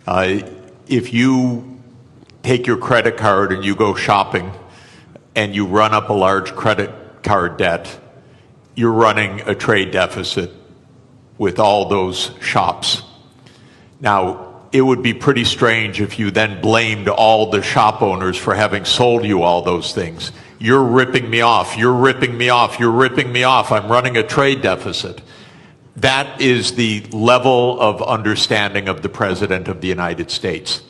If you take your credit card and you go shopping and you run up a large credit card debt, you're running a trade deficit with all those shops. Now, it would be pretty strange if you then blamed all the shop owners for having sold you all those things. You're ripping me off, you're ripping me off, you're ripping me off, I'm running a trade deficit. That is the level of understanding of the President of the United States.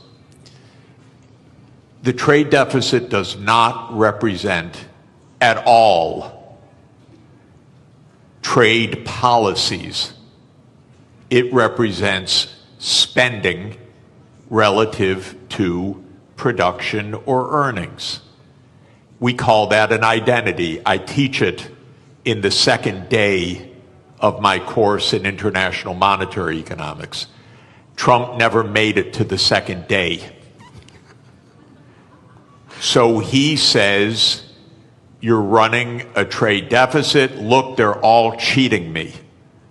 The trade deficit does not represent at all trade policies. It represents spending relative to production or earnings. We call that an identity. I teach it in the second day of my course in international monetary economics. Trump never made it to the second day. So he says, you're running a trade deficit. Look, they're all cheating me.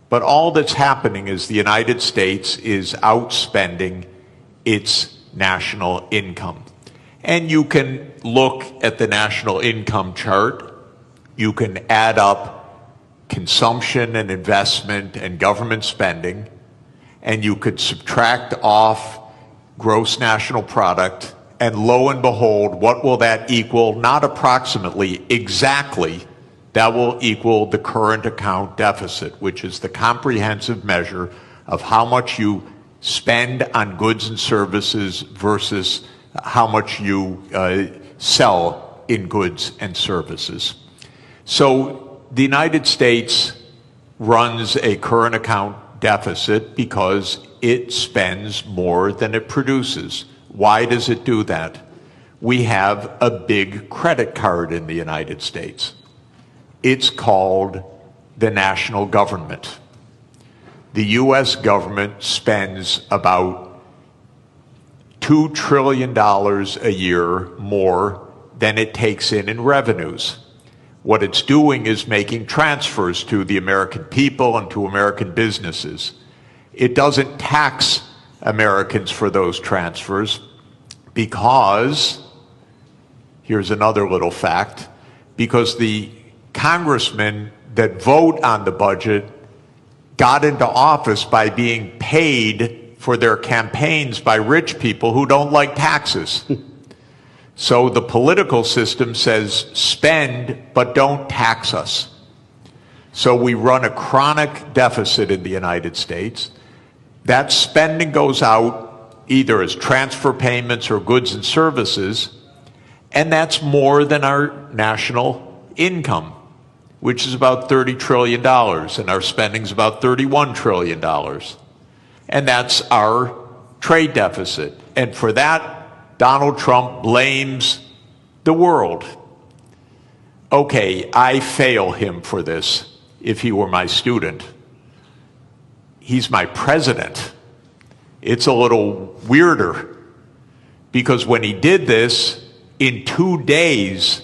But all that's happening is the United States is outspending its national income. And you can look at the national income chart. You can add up consumption and investment and government spending, and you could subtract off gross national product, and lo and behold, what will that equal? Not approximately, exactly. That will equal the current account deficit, which is the comprehensive measure of how much you spend on goods and services versus how much you sell in goods and services. So the United States runs a current account deficit because it spends more than it produces. Why does it do that? We have a big credit card in the United States. It's called the national government. The U.S. government spends about $2 trillion a year more than it takes in revenues. What it's doing is making transfers to the American people and to American businesses. It doesn't tax Americans for those transfers because, here's another little fact, because the congressmen that vote on the budget got into office by being paid for their campaigns by rich people who don't like taxes. So the political system says spend, but don't tax us. So we run a chronic deficit in the United States. That spending goes out either as transfer payments or goods and services, and that's more than our national income, which is about $30 trillion, and our spending is about $31 trillion. And that's our trade deficit. And for that, Donald Trump blames the world. Okay, I fail him for this if he were my student. He's my president. It's a little weirder because when he did this, in 2 days,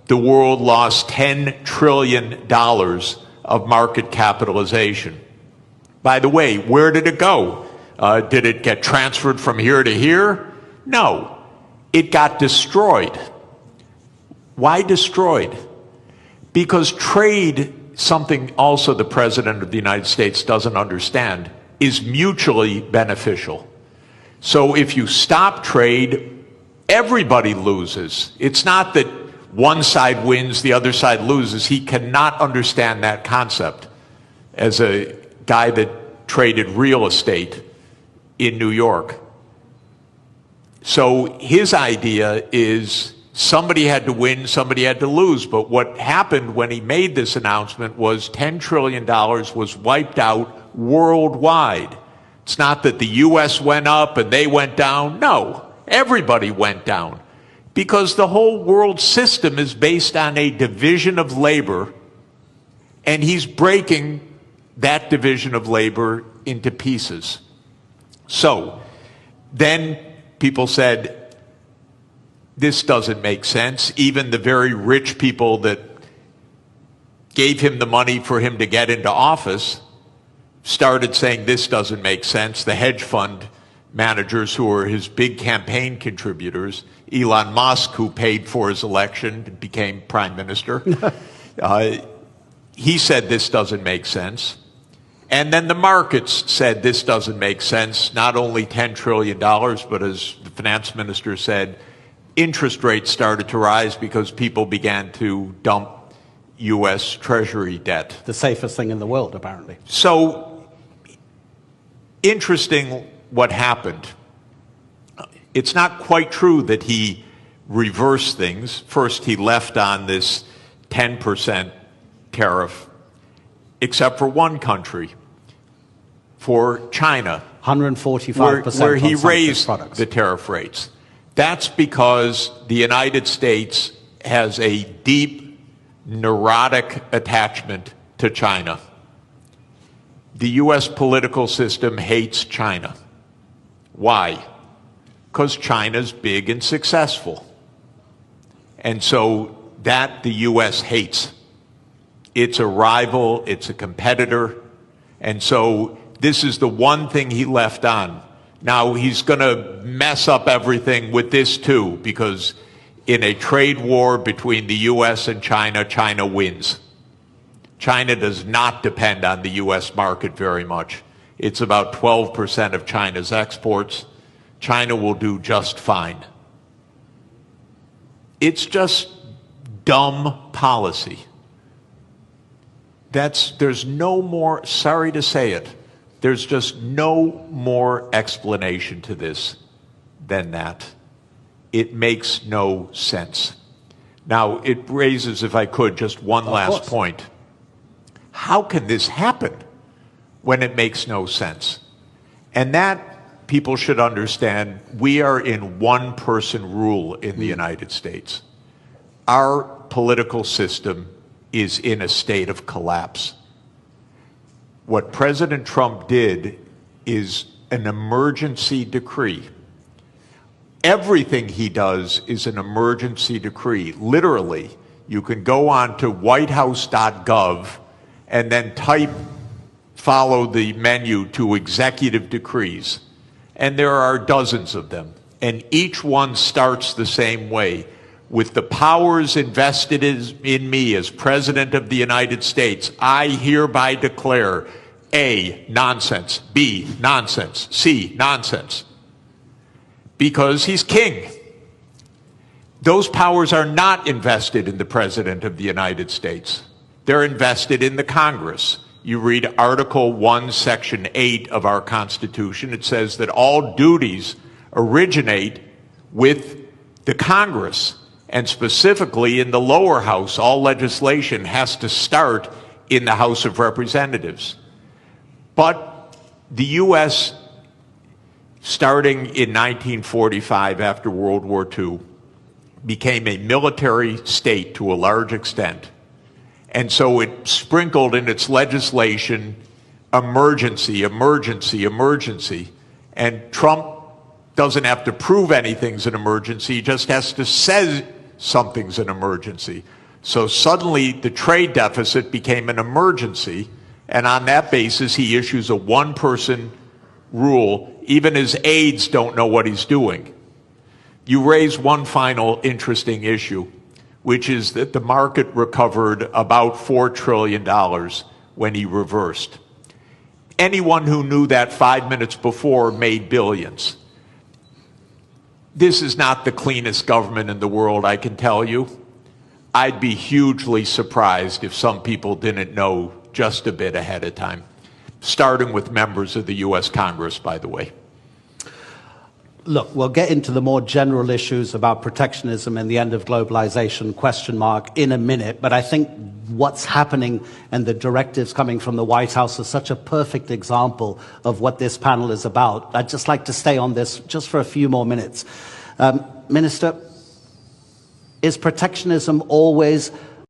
the world lost $10 trillion of market capitalization. By the way, where did it go? Did it get transferred from here to here? No, it got destroyed. Why destroyed? Because trade, something also the President of the United States doesn't understand, is mutually beneficial. So if you stop trade, everybody loses. It's not that one side wins, the other side loses. He cannot understand that concept as a guy that traded real estate in New York. So his idea is somebody had to win, somebody had to lose. But what happened when he made this announcement was $10 trillion was wiped out worldwide. It's not that the U.S. went up and they went down. No, everybody went down. Because the whole world system is based on a division of labor, and he's breaking that division of labor into pieces. So then people said, this doesn't make sense. Even the very rich people that gave him the money for him to get into office started saying this doesn't make sense. The hedge fund managers who were his big campaign contributors. Elon Musk, who paid for his election and became prime minister. He said this doesn't make sense. And then the markets said this doesn't make sense. Not only $10 trillion, but as the finance minister said, interest rates started to rise because people began to dump U.S. Treasury debt. The safest thing in the world, apparently. So, interesting what happened. It's not quite true that he reversed things. First, he left on this 10% tariff, except for one country, for China. 145% where he raised products. The tariff rates. That's because the United States has a deep, neurotic attachment to China. The U.S. political system hates China. Why? Because China's big and successful. And so that the U.S. hates. It's a rival, it's a competitor, and so this is the one thing he left on. Now he's going to mess up everything with this too, because in a trade war between the U.S. and China, China wins. China does not depend on the U.S. market very much. It's about 12% of China's exports. China will do just fine. It's just dumb policy. There's no more, sorry to say it, there's just no more explanation to this than that. It makes no sense. Now, it raises, if I could, just one last point. How can this happen when it makes no sense? And that, people should understand, we are in one-person rule in the United States. Our political system is in a state of collapse. What President Trump did is an emergency decree. Everything he does is an emergency decree. Literally, you can go on to whitehouse.gov and then follow the menu to executive decrees. And there are dozens of them. And each one starts the same way. With the powers invested in me as President of the United States, I hereby declare A, nonsense, B, nonsense, C, nonsense. Because he's king. Those powers are not invested in the President of the United States. They're invested in the Congress. You read Article 1, Section 8 of our Constitution. It says that all duties originate with the Congress. And specifically in the lower house, all legislation has to start in the House of Representatives. But the U.S., starting in 1945 after World War II, became a military state to a large extent. And so it sprinkled in its legislation emergency, emergency, emergency. And Trump doesn't have to prove anything's an emergency, he just has to say something's an emergency. So suddenly the trade deficit became an emergency, and on that basis he issues a one-person rule. Even his aides don't know what he's doing. You raise one final interesting issue, which is that the market recovered about $4 trillion when he reversed. Anyone who knew that 5 minutes before made billions. This is not the cleanest government in the world, I can tell you. I'd be hugely surprised if some people didn't know just a bit ahead of time, starting with members of the U.S. Congress, by the way. Look, we'll get into the more general issues about protectionism and the end of globalization, question mark, in a minute, but I think what's happening and the directives coming from the White House is such a perfect example of what this panel is about. I'd just like to stay on this just for a few more minutes. Minister, is protectionism always